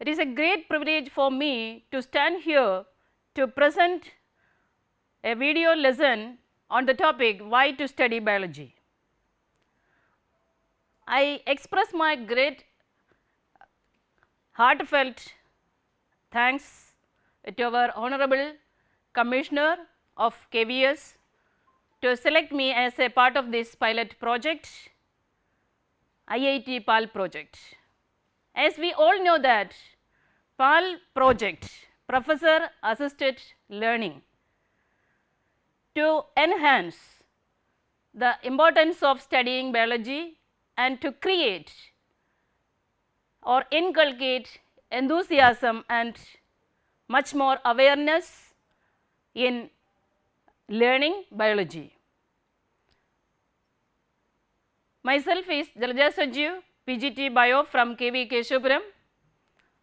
It is a great privilege for me to stand here to present a video lesson on the topic why to study biology. I express my great heartfelt thanks to our Honorable Commissioner of KVS to select me as a part of this pilot project, IIT PAL project. As we all know that PAL project, Professor Assisted Learning, to enhance the importance of studying biology and to create or inculcate enthusiasm and much more awareness in learning biology. Myself is Jalaja Sanjeev, PGT Bio from KV Keshapuram,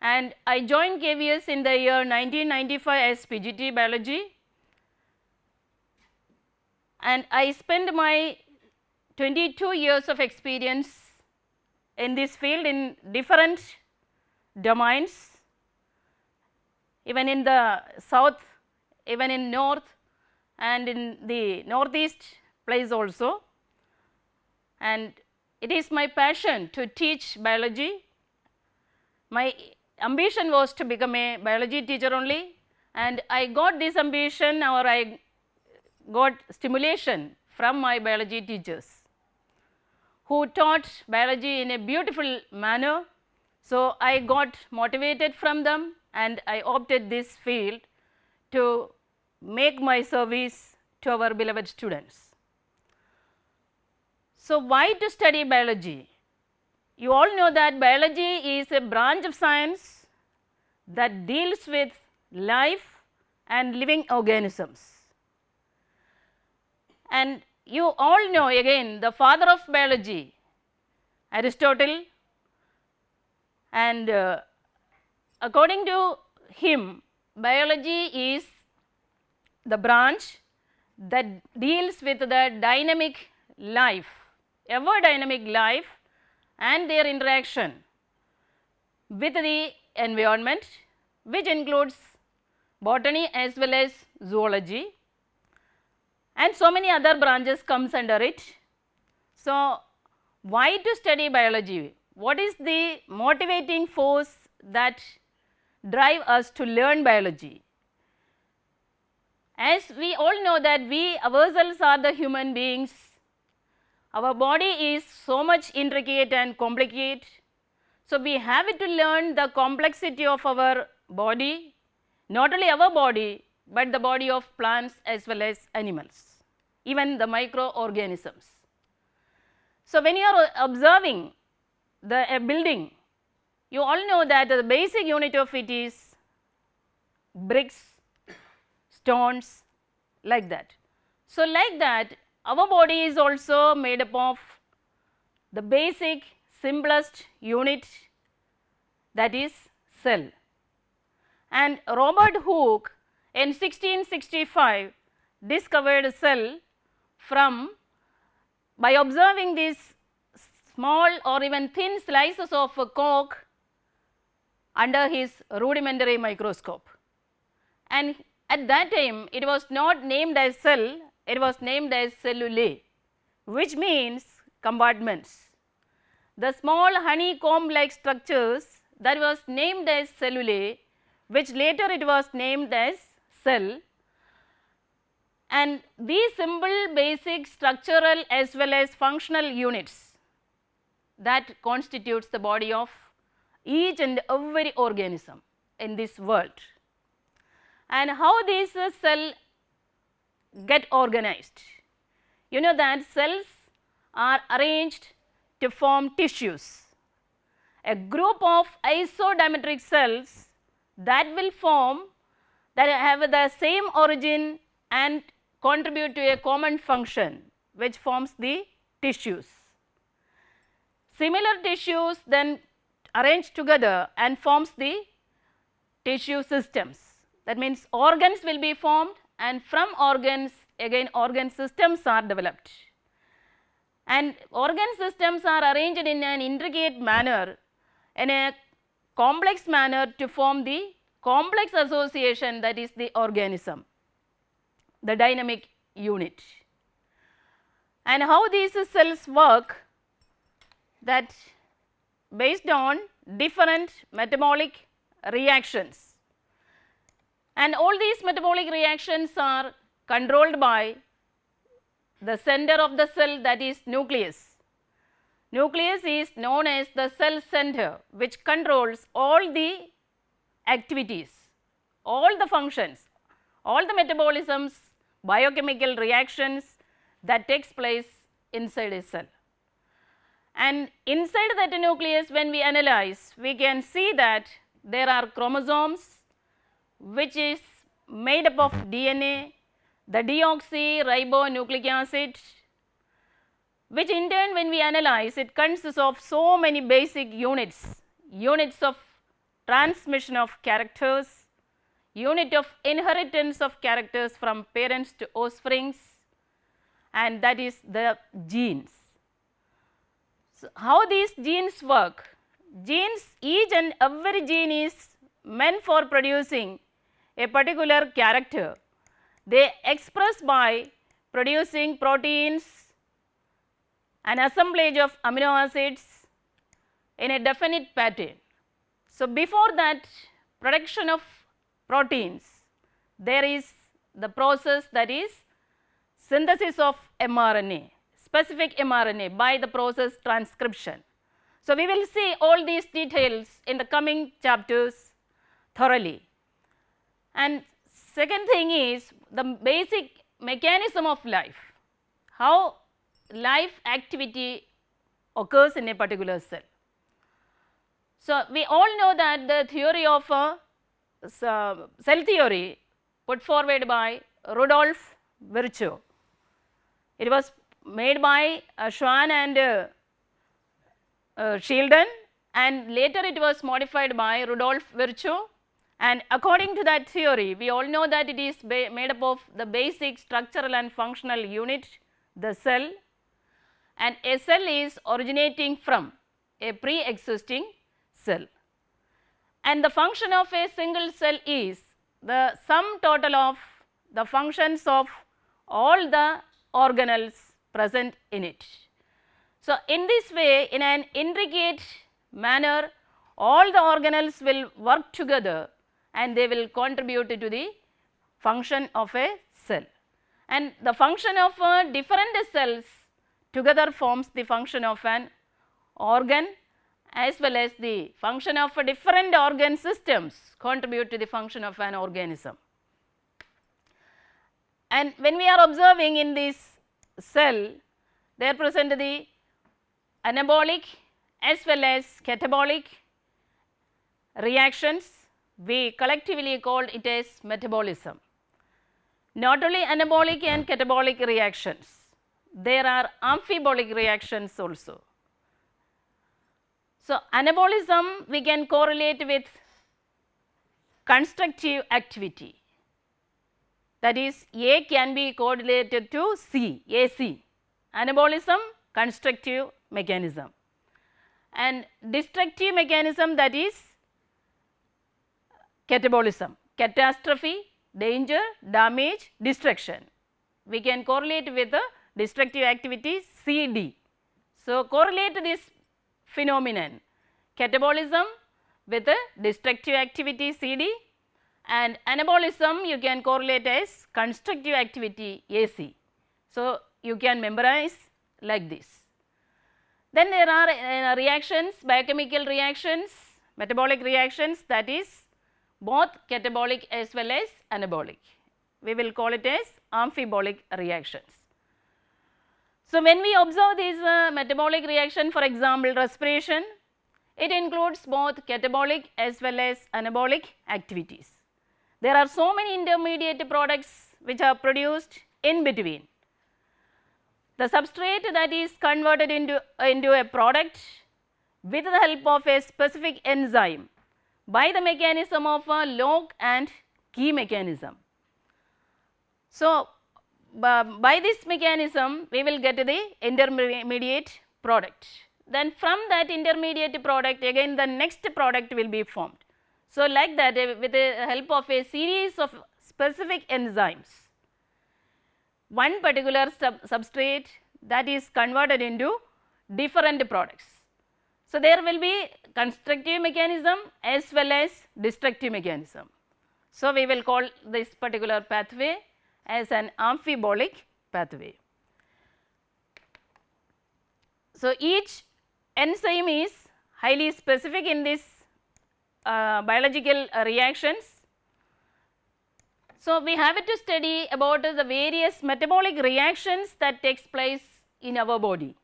and I joined KVS in the year 1995 as PGT Biology, and I spent my 22 years of experience in this field in different domains, even in the south, even in north and in the northeast place also. And it is my passion to teach biology. My ambition was to become a biology teacher only, and I got this ambition, or I got stimulation from my biology teachers who taught biology in a beautiful manner. So, I got motivated from them and I opted this field to make my service to our beloved students. So, why to study biology? You all know that biology is a branch of science that deals with life and living organisms. And you all know again the father of biology, Aristotle, and according to him, biology is the branch that deals with the dynamic life, ever dynamic life and their interaction with the environment, which includes botany as well as zoology, and so many other branches comes under it. So, why to study biology? What is the motivating force that drive us to learn biology? As we all know that we ourselves are the human beings, our body is so much intricate and complicated. So, we have to learn the complexity of our body, not only our body, but the body of plants as well as animals, even the microorganisms. So, when you are observing a building, you all know that the basic unit of it is bricks, stones, like that. So, like that our body is also made up of the basic simplest unit, that is cell. And Robert Hooke in 1665 discovered cell by observing these small or even thin slices of cork under his rudimentary microscope. And at that time it was not named as cell, it was named as cellulae, which means compartments. The small honeycomb like structures that was named as cellulae, which later it was named as cell, and these simple basic structural as well as functional units that constitutes the body of each and every organism in this world. And how these cell get organized? You know that cells are arranged to form tissues, a group of isodiametric cells that will form, that have the same origin and contribute to a common function, which forms the tissues. Similar tissues then arrange together and forms the tissue systems. That means organs will be formed, and from organs again organ systems are developed, and organ systems are arranged in an intricate manner in a complex manner to form the complex association, that is the organism, the dynamic unit. And how these cells work, that based on different metabolic reactions, and all these metabolic reactions are controlled by the center of the cell, that is nucleus. Nucleus is known as the cell center, which controls all the activities, all the functions, all the metabolisms, biochemical reactions that takes place inside a cell. And inside that nucleus, when we analyze, we can see that there are chromosomes, which is made up of DNA, the deoxyribonucleic acid, which in turn when we analyze, it consists of so many basic units, units of transmission of characters, unit of inheritance of characters from parents to offsprings, and that is the genes. So, how these genes work? Genes, each and every gene is meant for producing a particular character. They express by producing proteins, an assemblage of amino acids in a definite pattern. So, before that production of proteins, there is the process, that is synthesis of mRNA, specific mRNA, by the process transcription. So, we will see all these details in the coming chapters thoroughly. And second thing is the basic mechanism of life, how life activity occurs in a particular cell. So, we all know that the theory of cell theory put forward by Rudolf Virchow. It was made by Schwann and Sheldon, and later it was modified by Rudolf Virchow. And according to that theory, we all know that it is made up of the basic structural and functional unit, the cell, and a cell is originating from a pre-existing cell. And the function of a single cell is the sum total of the functions of all the organelles present in it. So, in this way, in an intricate manner, all the organelles will work together and they will contribute to the function of a cell. And the function of different cells together forms the function of an organ, as well as the function of different organ systems contribute to the function of an organism. And when we are observing in this cell, there present the anabolic as well as catabolic reactions. We collectively call it as metabolism. Not only anabolic and catabolic reactions, there are amphibolic reactions also. So, anabolism we can correlate with constructive activity, that is A can be correlated to C, AC, anabolism, constructive mechanism, and destructive mechanism, that is catabolism, catastrophe, danger, damage, destruction. We can correlate with the destructive activity CD. So, correlate this phenomenon catabolism with the destructive activity CD, and anabolism you can correlate as constructive activity AC. So, you can memorize like this. Then there are reactions, biochemical reactions, metabolic reactions, that is both catabolic as well as anabolic. We will call it as amphibolic reactions. So, when we observe these metabolic reaction, for example respiration, it includes both catabolic as well as anabolic activities. There are so many intermediate products which are produced in between. The substrate that is converted into a product with the help of a specific enzyme by the mechanism of a lock and key mechanism. So, by this mechanism we will get the intermediate product. then from that intermediate product again the next product will be formed. So, like that with the help of a series of specific enzymes, one particular substrate that is converted into different products. So, there will be constructive mechanism as well as destructive mechanism. So, we will call this particular pathway as an amphibolic pathway. So, each enzyme is highly specific in this biological reactions. So, we have to study about the various metabolic reactions that takes place in our body.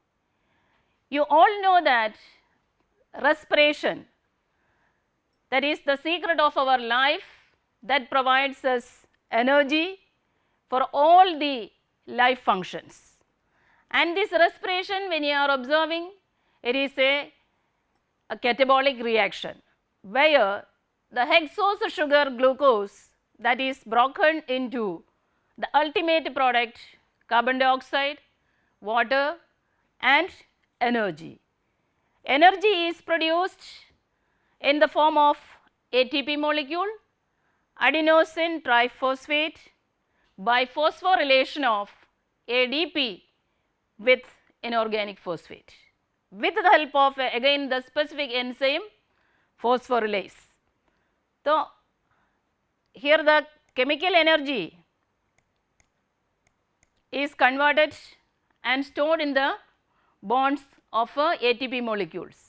You all know that respiration, that is the secret of our life, that provides us energy for all the life functions. And this respiration, when you are observing, it is a catabolic reaction, where the hexose sugar glucose that is broken into the ultimate product carbon dioxide, water and energy. Energy is produced in the form of ATP molecule, adenosine triphosphate, by phosphorylation of ADP with inorganic phosphate, with the help of again the specific enzyme phosphorylase. So, here the chemical energy is converted and stored in the bonds of ATP molecules.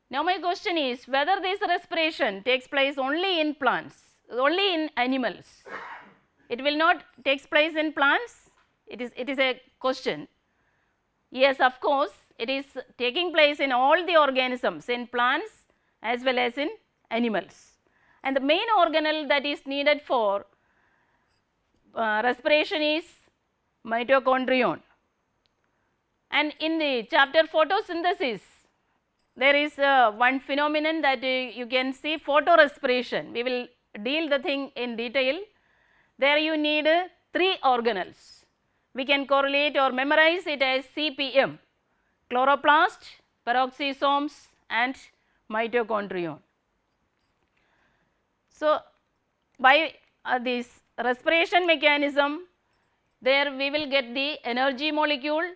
Now, my question is whether this respiration takes place only in plants, only in animals. It will not take place in plants. It is a question. Yes, of course, it is taking place in all the organisms, in plants as well as in animals. And the main organelle that is needed for respiration is mitochondrion. And in the chapter photosynthesis, there is one phenomenon that you can see, photorespiration. We will deal the thing in detail. There you need 3 organelles. We can correlate or memorize it as CPM: chloroplast, peroxisomes and mitochondrion. So, by this respiration mechanism, there we will get the energy molecule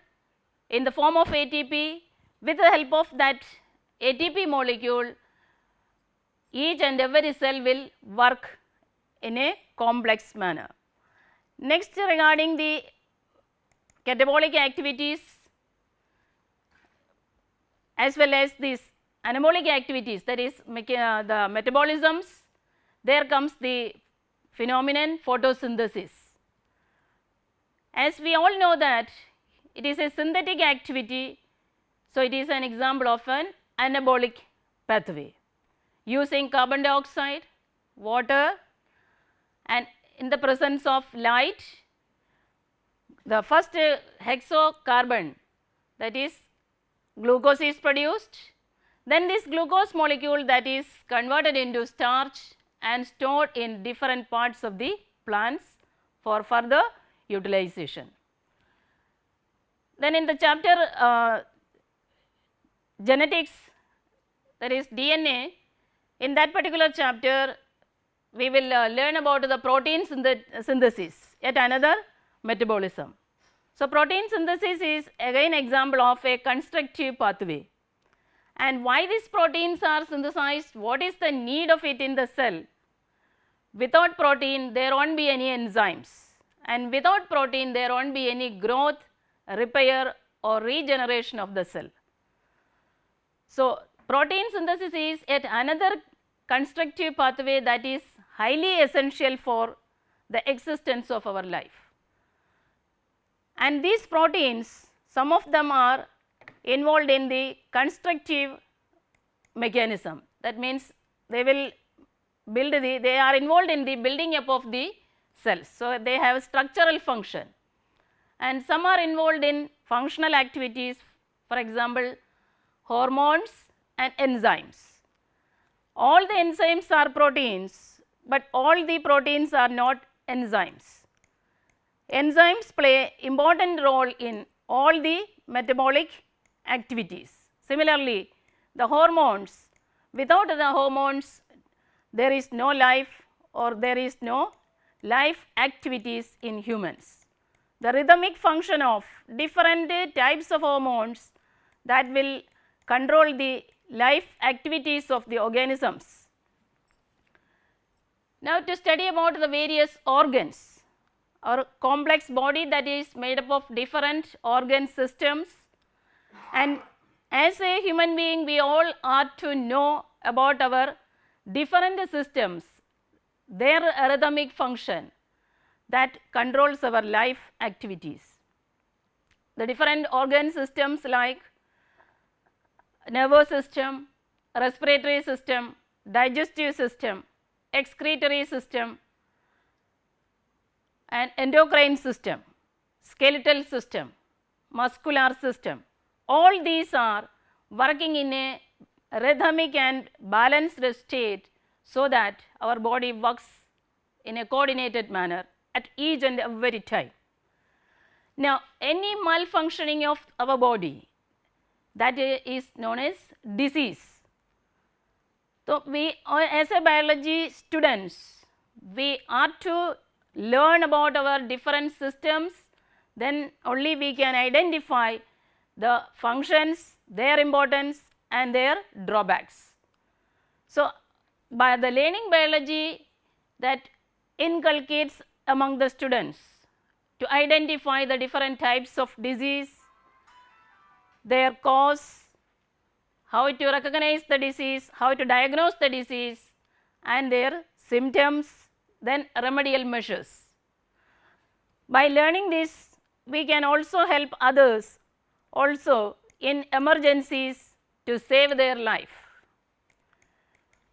in the form of ATP. With the help of that ATP molecule, each and every cell will work in a complex manner. Next, regarding the catabolic activities as well as these anabolic activities, that is the metabolisms, there comes the phenomenon photosynthesis. As we all know that it is a synthetic activity, so it is an example of an anabolic pathway using carbon dioxide, water and in the presence of light, the first hexocarbon, that is glucose, is produced. Then this glucose molecule that is converted into starch and stored in different parts of the plants for further utilization. Then in the chapter genetics, that is DNA, in that particular chapter we will learn about the protein synthesis, yet another metabolism. So, protein synthesis is again example of a constructive pathway, and why these proteins are synthesized, what is the need of it in the cell. Without protein there will not be any enzymes, and without protein there will not be any growth, repair or regeneration of the cell. So, protein synthesis is yet another constructive pathway that is highly essential for the existence of our life. And these proteins, some of them are involved in the constructive mechanism, that means they will build they are involved in the building up of the cells. So, they have structural function, and some are involved in functional activities, for example hormones and enzymes. All the enzymes are proteins but all the proteins are not enzymes. Enzymes play important role in all the metabolic activities. Similarly, the hormones, without the hormones there is no life or there is no life activities in humans. The rhythmic function of different types of hormones that will control the life activities of the organisms. Now, to study about the various organs, our complex body that is made up of different organ systems, and as a human being we all are to know about our different systems, their rhythmic function that controls our life activities. The different organ systems like nervous system, respiratory system, digestive system, excretory system and endocrine system, skeletal system, muscular system, all these are working in a rhythmic and balanced state, so that our body works in a coordinated manner at each and every time. Now, any malfunctioning of our body, that is known as disease. So, we as a biology students, we are to learn about our different systems, then only we can identify the functions, their importance and their drawbacks. So, by the learning biology, that inculcates among the students to identify the different types of disease, their cause, how to recognize the disease, how to diagnose the disease and their symptoms, then remedial measures. By learning this, we can also help others also in emergencies to save their life.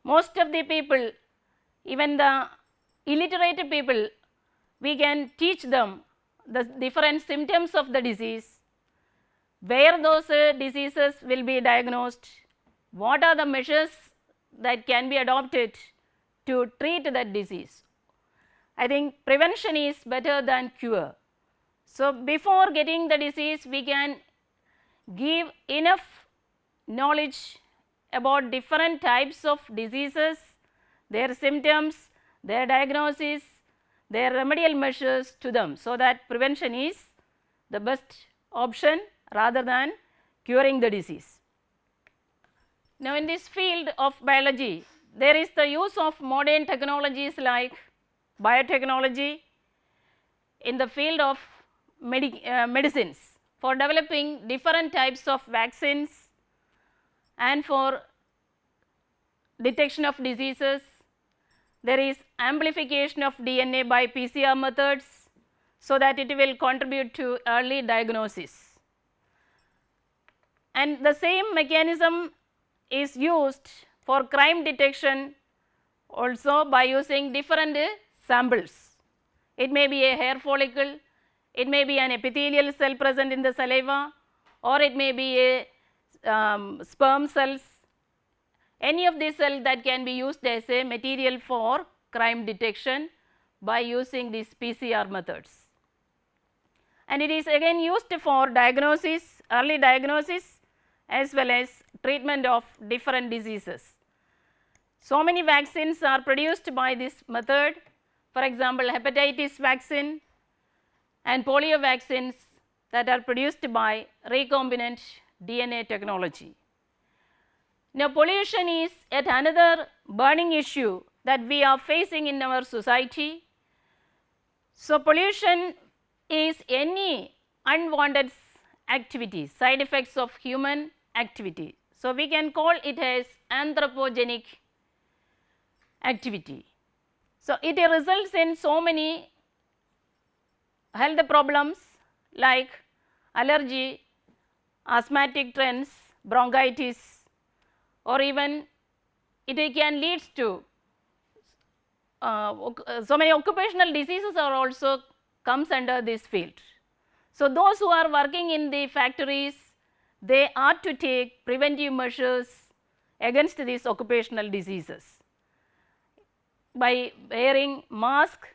Most of the people, even the illiterate people, we can teach them the different symptoms of the disease, where those diseases will be diagnosed, what are the measures that can be adopted to treat that disease. I think prevention is better than cure. So, before getting the disease, we can give enough knowledge about different types of diseases, their symptoms, their diagnosis, their remedial measures to them, so that prevention is the best option rather than curing the disease. Now, in this field of biology, there is the use of modern technologies like biotechnology in the field of medicines for developing different types of vaccines and for detection of diseases. There is amplification of DNA by PCR methods, so that it will contribute to early diagnosis. And the same mechanism is used for crime detection also by using different samples. It may be a hair follicle, it may be an epithelial cell present in the saliva, or it may be a sperm cells, any of these cells that can be used as a material for crime detection by using these PCR methods. And it is again used for diagnosis, early diagnosis as well as treatment of different diseases. So many vaccines are produced by this method, for example, hepatitis vaccine and polio vaccines that are produced by recombinant DNA technology. Now, pollution is yet another burning issue that we are facing in our society. So, pollution is any unwanted activity, side effects of human activity. So, we can call it as anthropogenic activity. So, it results in so many health problems like allergy, asthmatic trends, bronchitis, or even it can lead to so many occupational diseases are also comes under this field. So, those who are working in the factories, they are to take preventive measures against these occupational diseases. by wearing mask,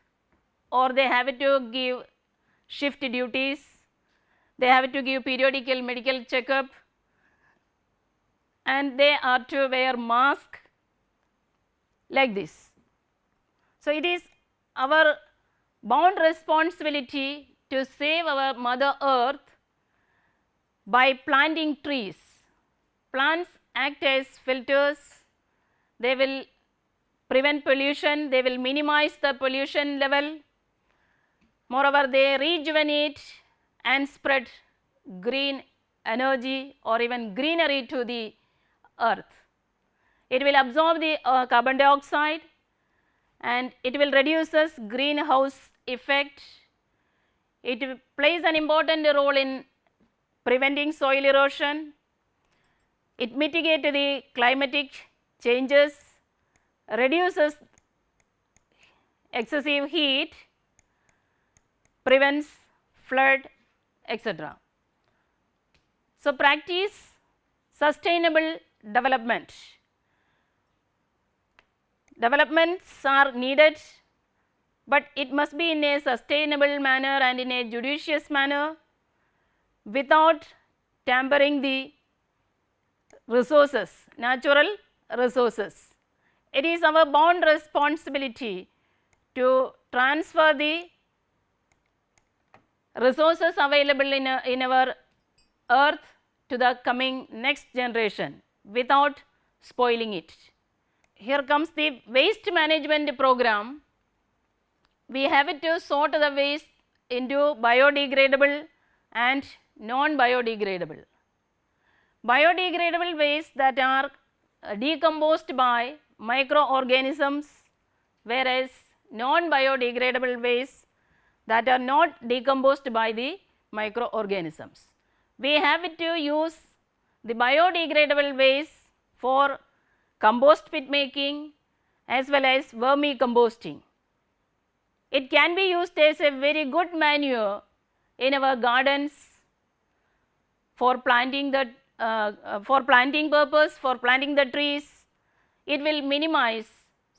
or they have to give shift duties, they have to give periodical medical checkup, and they are to wear mask like this. So, it is our bound responsibility to save our mother earth by planting trees. Plants act as filters, they will prevent pollution, they will minimize the pollution level. Moreover, they rejuvenate and spread green energy or even greenery to the earth. It will absorb the carbon dioxide and it will reduce the greenhouse effect. It plays an important role in preventing soil erosion. It mitigates the climatic changes, reduces excessive heat, prevents flood, etc. So, practice sustainable development. Developments are needed, but it must be in a sustainable manner and in a judicious manner without tampering the resources, natural resources. It is our bound responsibility to transfer the resources available in our earth to the coming next generation without spoiling it. Here comes the waste management program. We have to sort the waste into biodegradable and non-biodegradable. Biodegradable waste that are decomposed by microorganisms, whereas non-biodegradable waste that are not decomposed by the microorganisms. We have to use the biodegradable waste for compost pit making as well as vermicomposting. It can be used as a very good manure in our gardens for planting the purpose, for planting the trees. It will minimize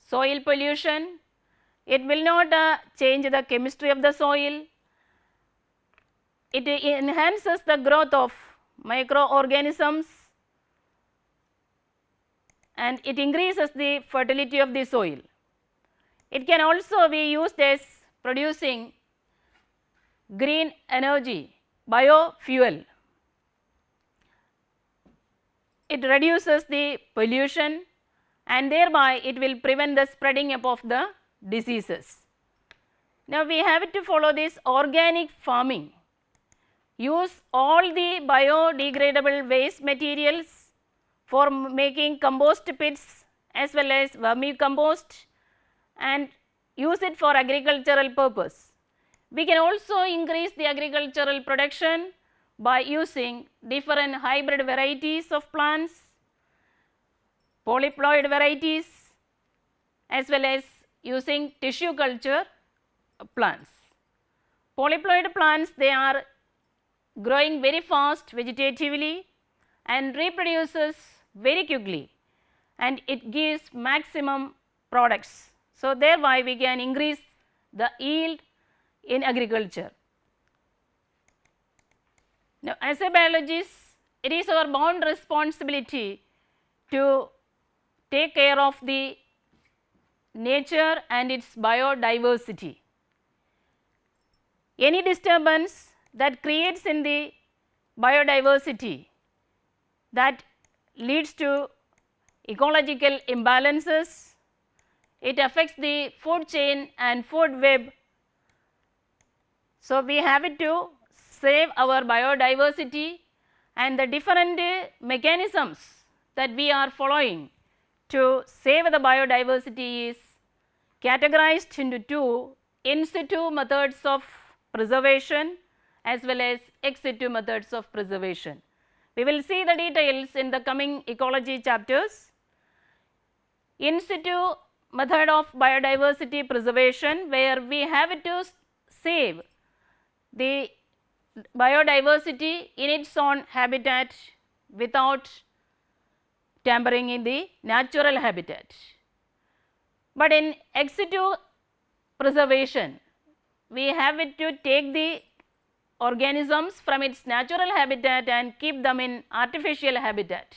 soil pollution, it will not change the chemistry of the soil, it enhances the growth of microorganisms and it increases the fertility of the soil. It can also be used as producing green energy, biofuel. It reduces the pollution and thereby it will prevent the spreading up of the diseases. Now, we have to follow this organic farming. Use all the biodegradable waste materials for making compost pits as well as vermicompost and use it for agricultural purpose. We can also increase the agricultural production by using different hybrid varieties of plants, polyploid varieties as well as using tissue culture plants. Polyploid plants, they are growing very fast vegetatively and reproduces very quickly and it gives maximum products. So, thereby we can increase the yield in agriculture. Now, as a biologist, it is our bound responsibility to take care of the nature and its biodiversity. Any disturbance that creates in the biodiversity that leads to ecological imbalances, it affects the food chain and food web. So, we have to save our biodiversity and the different mechanisms that we are following to save the biodiversity is categorized into two: in situ methods of preservation as well as ex situ methods of preservation. We will see the details in the coming ecology chapters. In situ method of biodiversity preservation, where we have to save the biodiversity in its own habitat without tampering in the natural habitat. But in ex situ preservation, we have it to take the organisms from its natural habitat and keep them in artificial habitat.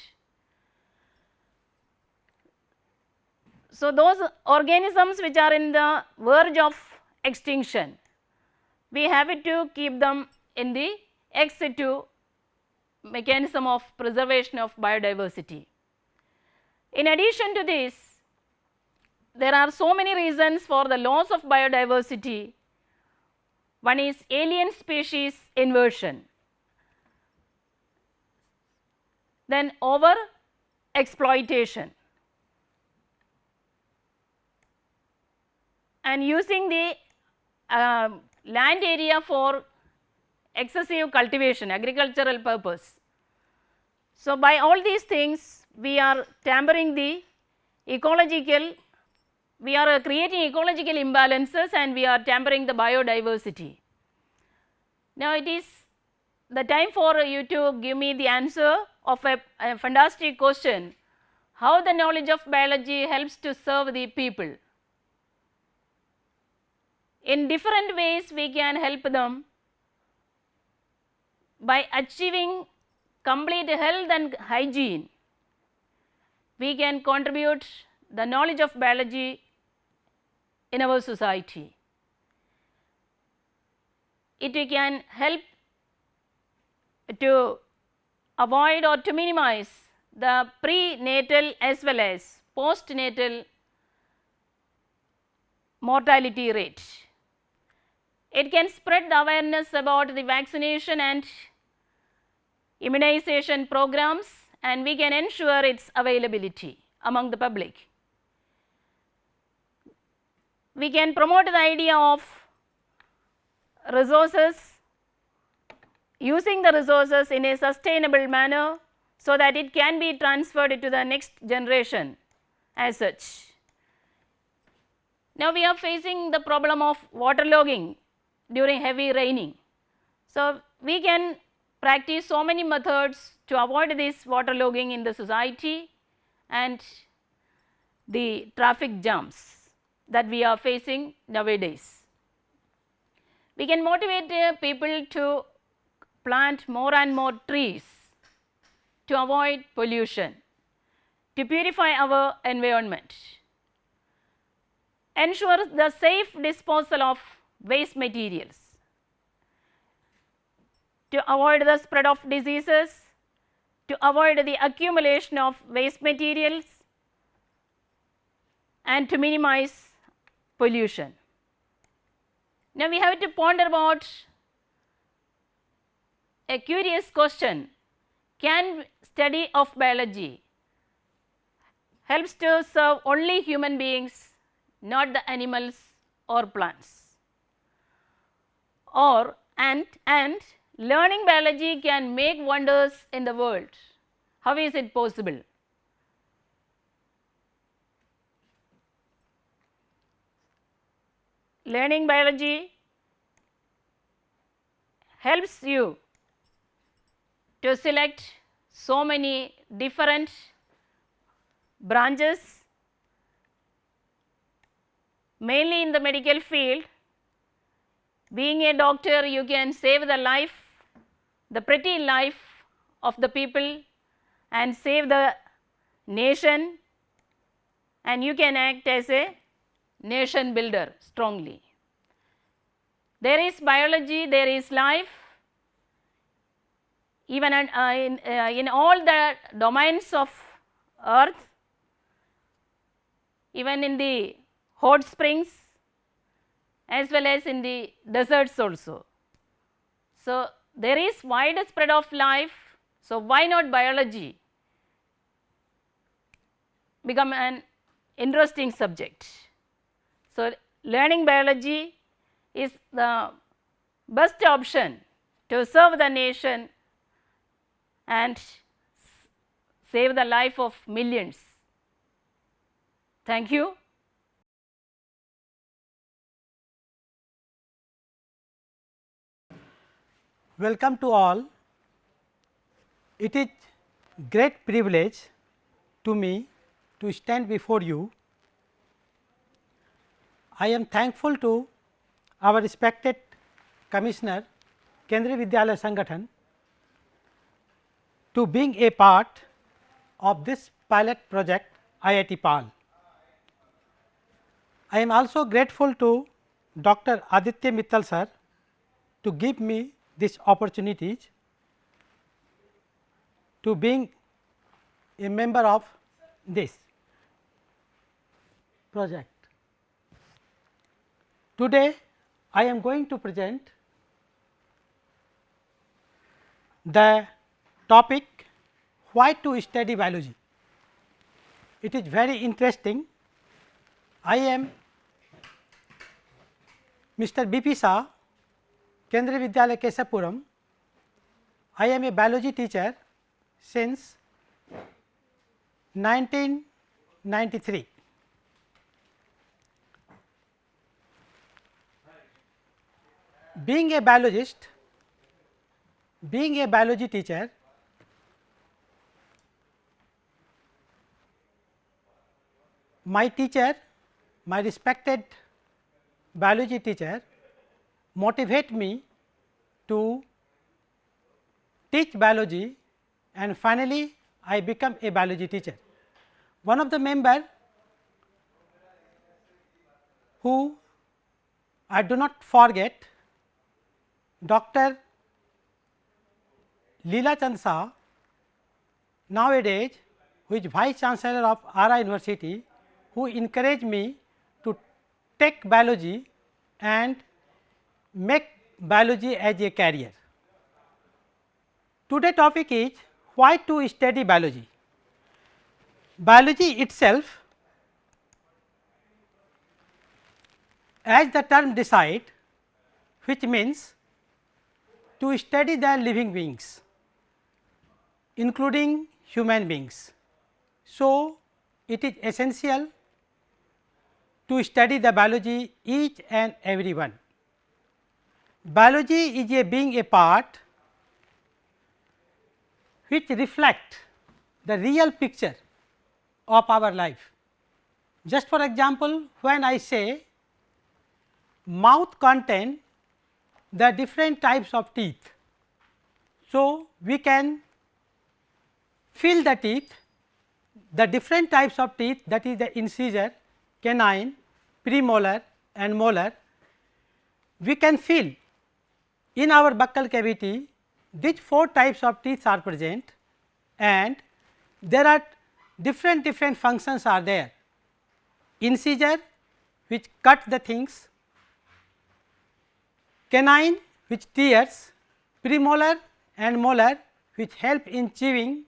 So, those organisms which are in the verge of extinction, we have it to keep them in the ex situ mechanism of preservation of biodiversity. In addition to this, there are so many reasons for the loss of biodiversity. One is alien species inversion, then over exploitation, and using the land area for excessive cultivation, agricultural purpose. So, by all these things we are tampering the ecological, we are creating ecological imbalances and we are tampering the biodiversity. Now, it is the time for you to give me the answer of a fantastic question: how the knowledge of biology helps to serve the people. In different ways we can help them by achieving complete health and hygiene. We can contribute the knowledge of biology in our society. It can help to avoid or to minimize the prenatal as well as postnatal mortality rate. It can spread the awareness about the vaccination and immunization programs, and we can ensure its availability among the public. We can promote the idea of resources, using the resources in a sustainable manner so that it can be transferred to the next generation as such. Now, we are facing the problem of waterlogging during heavy raining. So, we can practice so many methods to avoid this waterlogging in the society and the traffic jams that we are facing nowadays. We can motivate people to plant more and more trees to avoid pollution, to purify our environment, ensure the safe disposal of waste materials, to avoid the spread of diseases, to avoid the accumulation of waste materials, and to minimize pollution. Now, we have to ponder about a curious question: can study of biology helps to serve only human beings, not the animals or plants? Or and learning biology can make wonders in the world. How is it possible? Learning biology helps you to select so many different branches, mainly in the medical field. Being a doctor, you can save the life, the pretty life of the people, and save the nation, and you can act as a nation builder strongly. There is biology, there is life, even in all the domains of earth, even in the hot springs as well as in the deserts also. So, there is wide spread of life. So, why not biology become an interesting subject? So, learning biology is the best option to serve the nation and save the life of millions. Thank you. Welcome to all. It is great privilege to me to stand before you I am thankful to our respected Commissioner Kendriya Vidyalaya Sangathan to being a part of this pilot project IIT PAL. I am also grateful to Dr. Aditya Mittal sir to give me this opportunities to being a member of this project. Today I am going to present the topic why to study biology. It is very interesting. I am Mr. B.P. Shah, Kendriya Vidyalaya Kesapuram. I am a biology teacher since 1993. Being a biologist, being a biology teacher, my teacher, my respected biology teacher motivate me to teach biology, and finally I become a biology teacher. One of the member who I do not forget, Dr. Leela Chand Shah, nowadays who is Vice Chancellor of RI University, who encouraged me to take biology and make biology as a career. Today topic is why to study biology. Biology itself, as the term decide, which means to study the living beings including human beings. So, it is essential to study the biology each and every one. Biology is being a part which reflect the real picture of our life. Just for example, when I say mouth contain the different types of teeth. So, we can feel the teeth, the different types of teeth, that is the incisor, canine, premolar and molar. We can feel in our buccal cavity these 4 types of teeth are present, and there are different functions are there. Incisor which cut the things, canine which tears, premolar and molar which help in chewing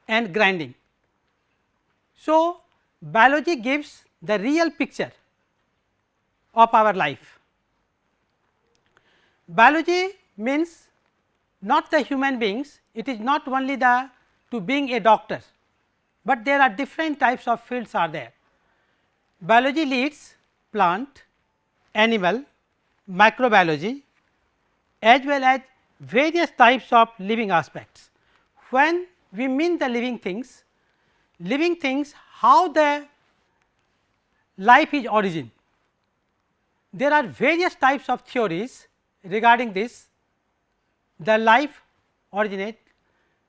and grinding. So, biology gives the real picture of our life. Biology means not the human beings, it is not only the to being a doctor, but there are different types of fields are there. Biology leads plant, animal, microbiology as well as various types of living aspects. When we mean the living things, how the life is origin. There are various types of theories regarding this. The life originate,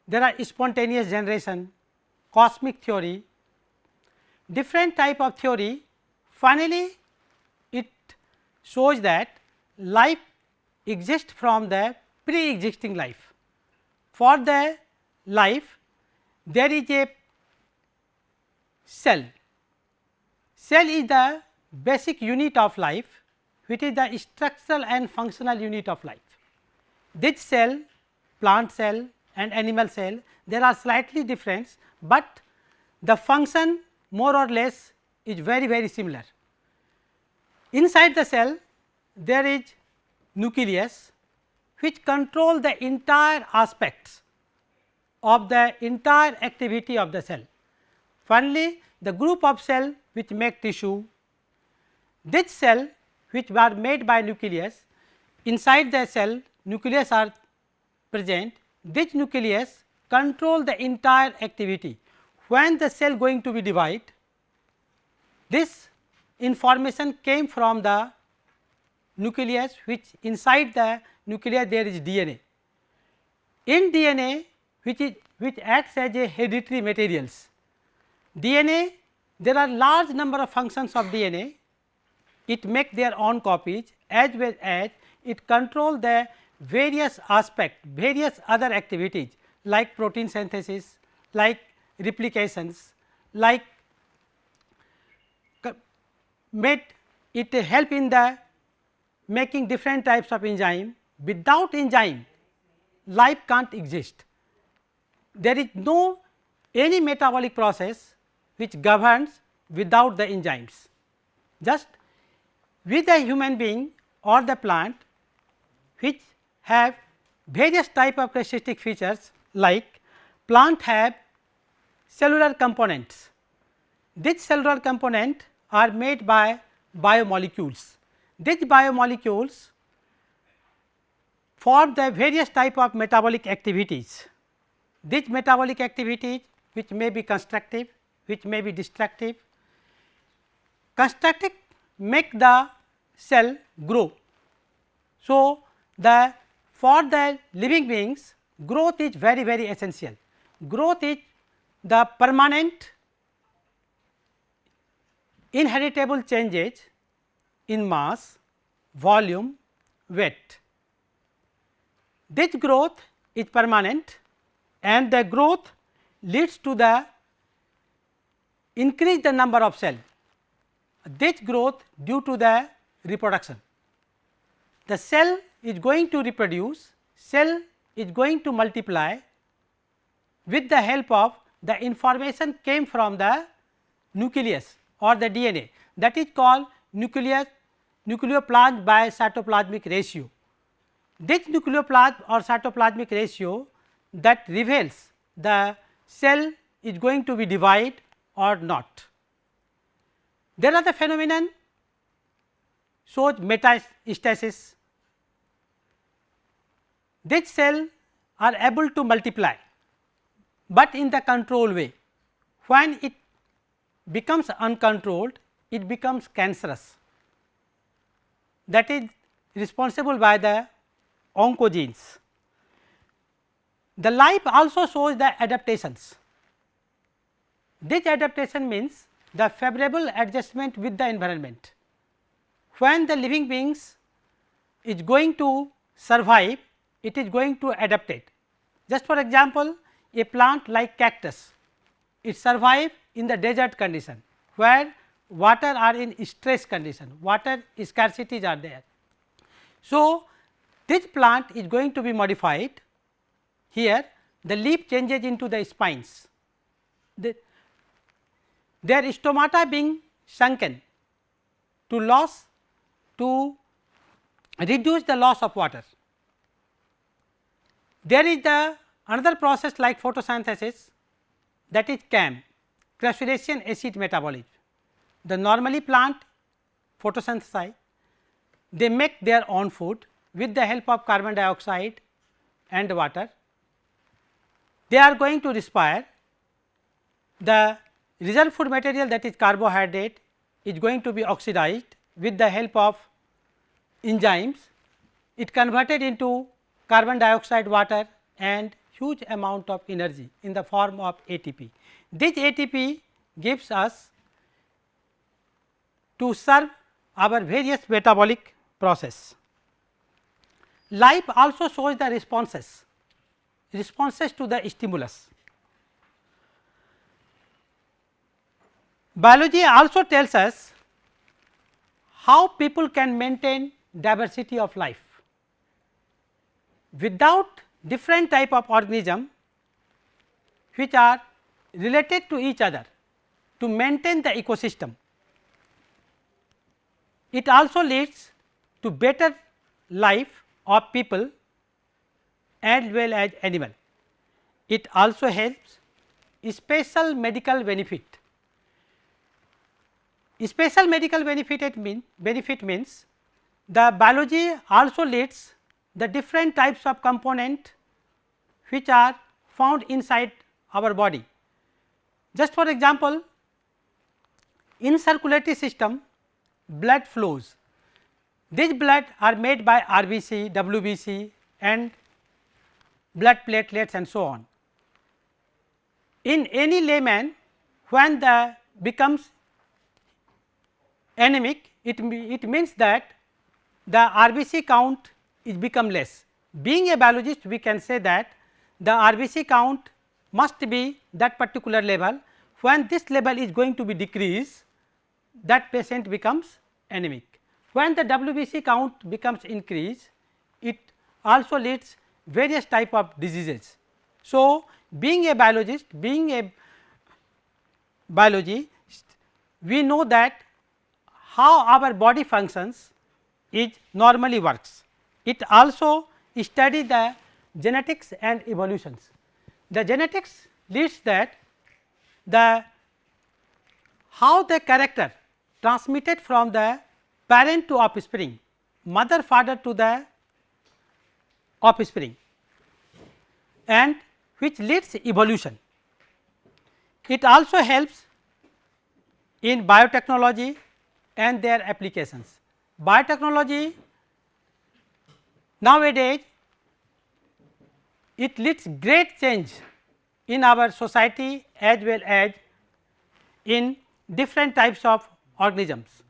there are spontaneous generation, cosmic theory, different type of theory. Finally, it shows that life exists from the pre-existing life. For the life, there is a cell. Cell is the basic unit of life, which is the structural and functional unit of life. This cell, plant cell and animal cell, there are slightly different, but the function more or less is very similar. Inside the cell, there is nucleus which control the entire aspects of the entire activity of the cell. Finally, the group of cell which make tissue, this cell which were made by nucleus, inside the cell nucleus are present, this nucleus control the entire activity. When the cell going to be divided, this information came from the nucleus, which inside the nucleus there is DNA. In DNA which acts as a hereditary materials. DNA, there are large number of functions of DNA, it make their own copies as well as it control the various aspect, various other activities like protein synthesis, like replications, like it help in the making different types of enzyme. Without enzyme, life can't exist. There is no any metabolic process which governs without the enzymes. Just with the human being or the plant which have various type of characteristic features, like plant have cellular components. These cellular component are made by biomolecules. These biomolecules form the various type of metabolic activities. These metabolic activities which may be constructive, which may be destructive. Constructive make the cell grow. So, for the living beings, growth is very very essential. Growth is the permanent inheritable changes in mass, volume, weight. This growth is permanent and the growth leads to the increase the number of cell. This growth due to the reproduction. The cell is going to reproduce, cell is going to multiply with the help of the information came from the nucleus or the DNA, that is called nucleoplasm by cytoplasmic ratio. This nucleoplasm or cytoplasmic ratio that reveals the cell is going to be divided or not. There are the phenomenon shows metastasis. These cells are able to multiply, but in the control way. When it becomes uncontrolled, it becomes cancerous. That is responsible by the oncogenes. The life also shows the adaptations. This adaptation means the favorable adjustment with the environment. When the living beings is going to survive, it is going to adapt it. Just for example, a plant like cactus, it survive in the desert condition where water are in stress condition, water scarcities are there. So, this plant is going to be modified. Here the leaf changes into the spines, their stomata being sunken to reduce the loss of water. There is the another process like photosynthesis, that is CAM, crustacean acid metabolism. The normally plant photosynthesize, they make their own food with the help of carbon dioxide and water. They are going to respire. The reserve food material, that is carbohydrate, is going to be oxidized with the help of enzymes. It converted into carbon dioxide, water and huge amount of energy in the form of ATP. This ATP gives us to serve our various metabolic process. Life also shows the responses to the stimulus. Biology also tells us how people can maintain diversity of life. Without different type of organism which are related to each other to maintain the ecosystem, it also leads to better life of people as well as animal. It also helps special medical benefit. Special medical benefit means the biology also leads the different types of component which are found inside our body. Just for example, in circulatory system blood flows. These blood are made by RBC, WBC and blood platelets and so on. In any layman, when the becomes anemic, it means that the RBC count is become less. Being a biologist, we can say that the RBC count must be that particular level. When this level is going to be decreased, that patient becomes anemic. When the WBC count becomes increased, it also leads various type of diseases. So, being a biologist, being a biology, we know that how our body functions is normally works. It also studies the genetics and evolutions. The genetics leads that the how the character transmitted from the parent to offspring, mother father to the offspring, and which leads evolution. It also helps in biotechnology and their applications. Biotechnology nowadays it leads great change in our society as well as in different types of organisms.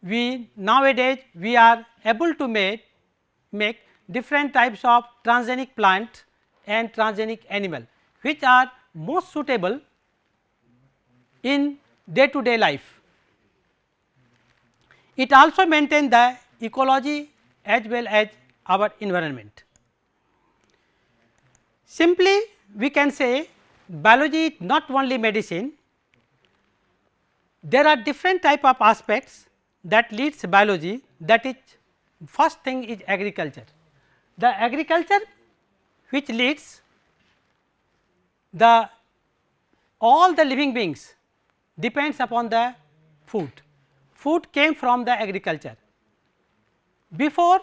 We nowadays we are able to make different types of transgenic plant and transgenic animal, which are most suitable in day to day life. It also maintains the ecology as well as our environment. Simply we can say biology is not only medicine, there are different type of aspects that leads biology, that is first thing is agriculture. The agriculture which leads the all the living beings depends upon the food. Food came from the agriculture. Before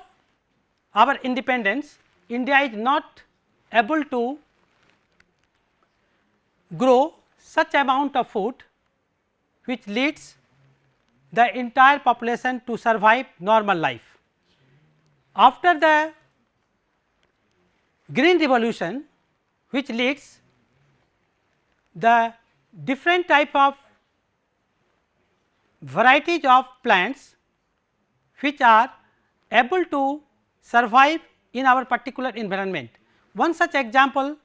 our independence, India is not able to grow such amount of food which leads the entire population to survive normal life. After the green revolution, which leads the different type of varieties of plants which are able to survive in our particular environment. One such example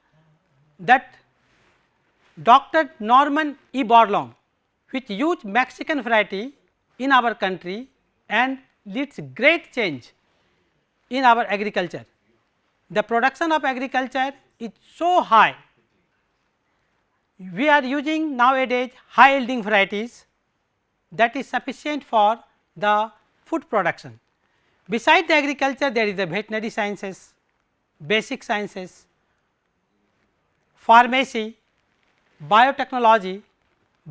that Dr. Norman E. Borlaug, which used Mexican variety in our country and leads great change in our agriculture. The production of agriculture is so high, we are using nowadays high yielding varieties that is sufficient for the food production. Beside the agriculture, there is the veterinary sciences, basic sciences, pharmacy, biotechnology,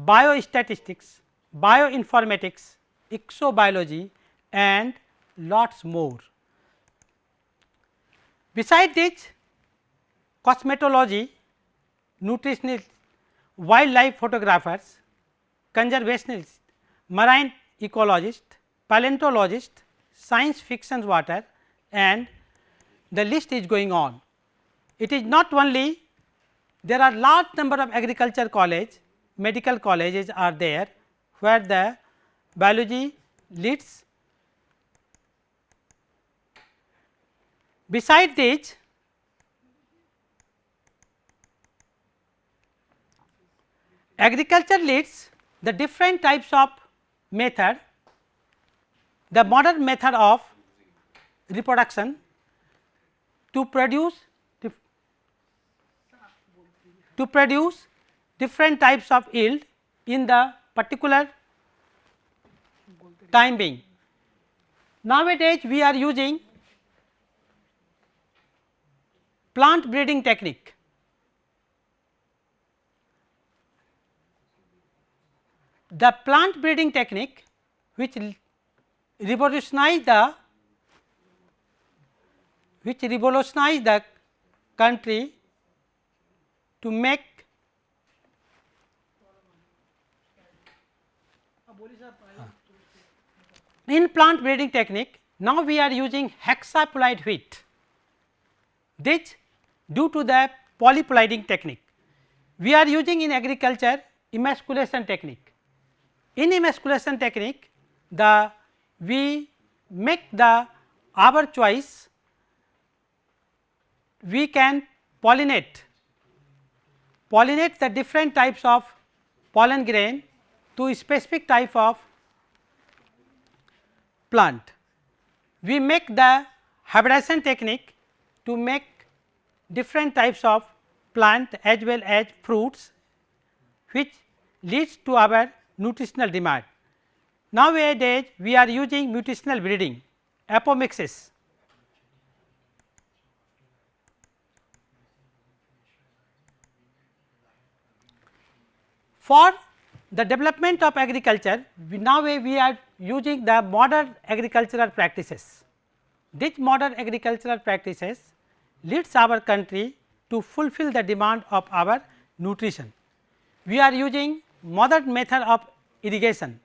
biostatistics, bioinformatics, exobiology and lots more. Beside this, cosmetology, nutritionists, wildlife photographers, conservationists, marine ecologists, paleontologists, science fiction writer, and the list is going on. It is not only there are large number of agriculture college, medical colleges are there where the biology leads. Beside this, agriculture leads the different types of method, the modern method of reproduction to produce different types of yield in the particular time being. Nowadays, we are using plant breeding technique. The plant breeding technique which revolutionized the country to make In plant breeding technique, now we are using hexaploid wheat. This due to the polyploiding technique. We are using in agriculture emasculation technique. In emasculation technique, we make our choice, we can pollinate the different types of pollen grain to a specific type of plant. We make the hybridization technique to make different types of plant as well as fruits, which leads to our nutritional demand. Nowadays, we are using mutational breeding, apomixis. For the development of agriculture, now we are using the modern agricultural practices. These modern agricultural practices leads our country to fulfill the demand of our nutrition. We are using modern method of irrigation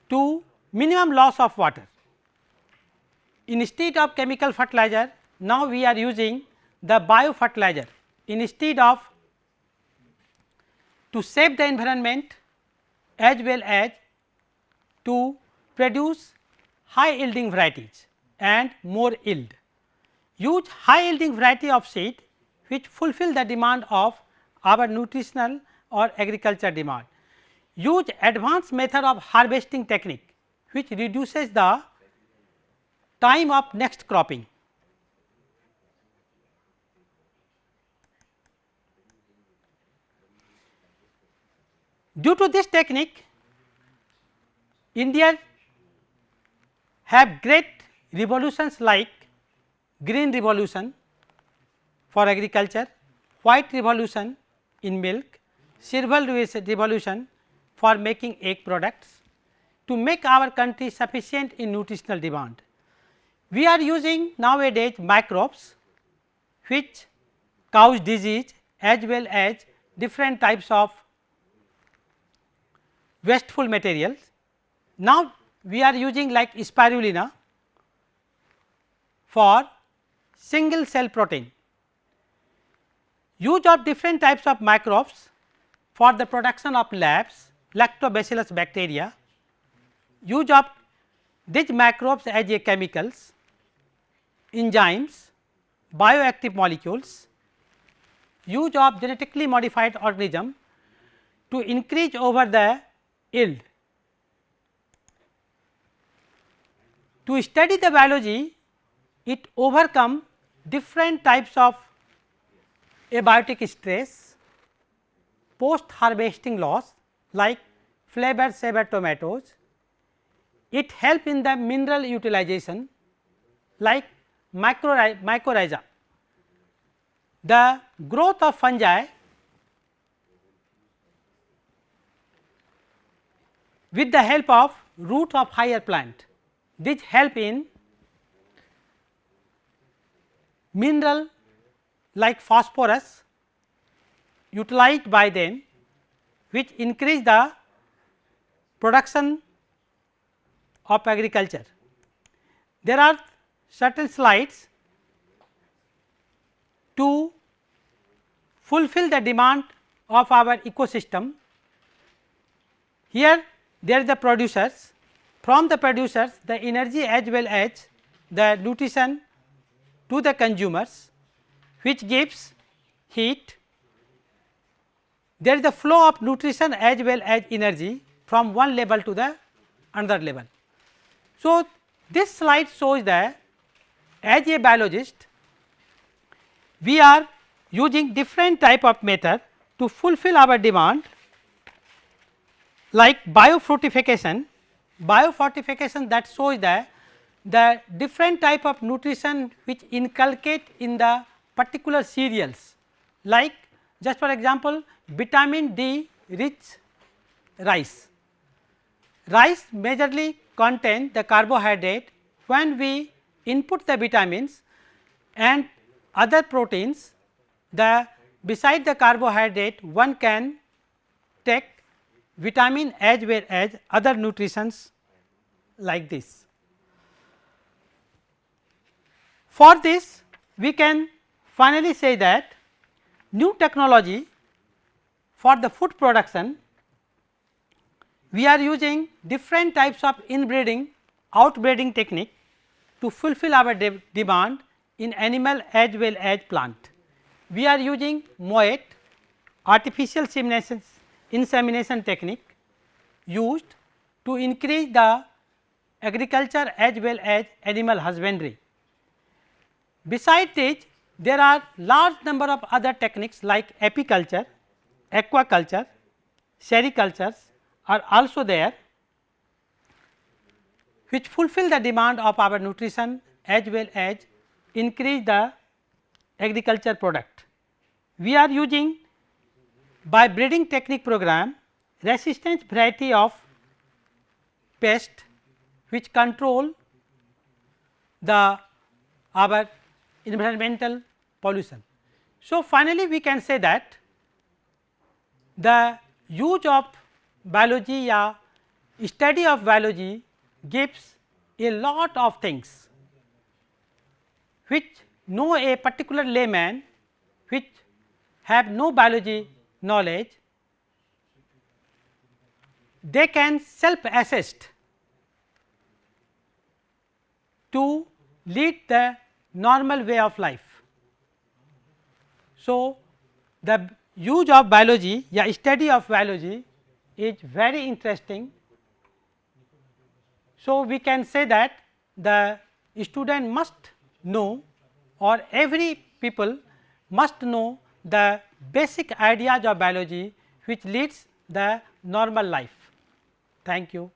to minimum loss of water. Instead of chemical fertilizer, now we are using the biofertilizer instead of to save the environment as well as to produce high yielding varieties and more yield. Use high yielding variety of seed which fulfill the demand of our nutritional or agriculture demand. Use advanced method of harvesting technique which reduces the time of next cropping. Due to this technique, India have great revolutions like green revolution for agriculture, white revolution in milk, silver revolution for making egg products to make our country sufficient in nutritional demand. We are using nowadays microbes which cause disease as well as different types of wasteful materials. Now, we are using like spirulina for single cell protein. Use of different types of microbes for the production of labs, lactobacillus bacteria, use of these microbes as a chemicals, enzymes, bioactive molecules, use of genetically modified organism to increase over the yield. To study the biology, it overcome different types of abiotic stress, post harvesting loss like flavor saver tomatoes. It help in the mineral utilization like mycorrhiza. The growth of fungi with the help of root of higher plant. This help in mineral like phosphorus utilized by them, which increase the production of agriculture. There are certain slides to fulfill the demand of our ecosystem. Here there is the producers, from the producers the energy as well as the nutrition to the consumers, which gives heat. There is the flow of nutrition as well as energy from one level to the another level. So, this slide shows that as a biologist, we are using different type of method to fulfill our demand like biofortification. Biofortification that shows that the different type of nutrition which inculcate in the particular cereals, like just for example vitamin D rich rice. Rice majorly contain the carbohydrate. When we input the vitamins and other proteins, the beside the carbohydrate one can take vitamin as well as other nutritions like this. For this we can finally say that new technology for the food production, we are using different types of inbreeding, outbreeding technique to fulfill our demand in animal as well as plant. We are using MOET, artificial insemination technique used to increase the agriculture as well as animal husbandry. Besides this, there are large number of other techniques like apiculture, aquaculture, sericultures are also there, which fulfill the demand of our nutrition as well as increase the agriculture product. We are using by breeding technique program resistant variety of pest which control the our environmental pollution. So, finally, we can say that the use of biology or study of biology gives a lot of things which no a particular layman which have no biology knowledge, they can self assist to lead the normal way of life. So, the use of biology या study of biology is very interesting. So, we can say that the student must know or every people must know the basic ideas of biology which leads the normal life. Thank you.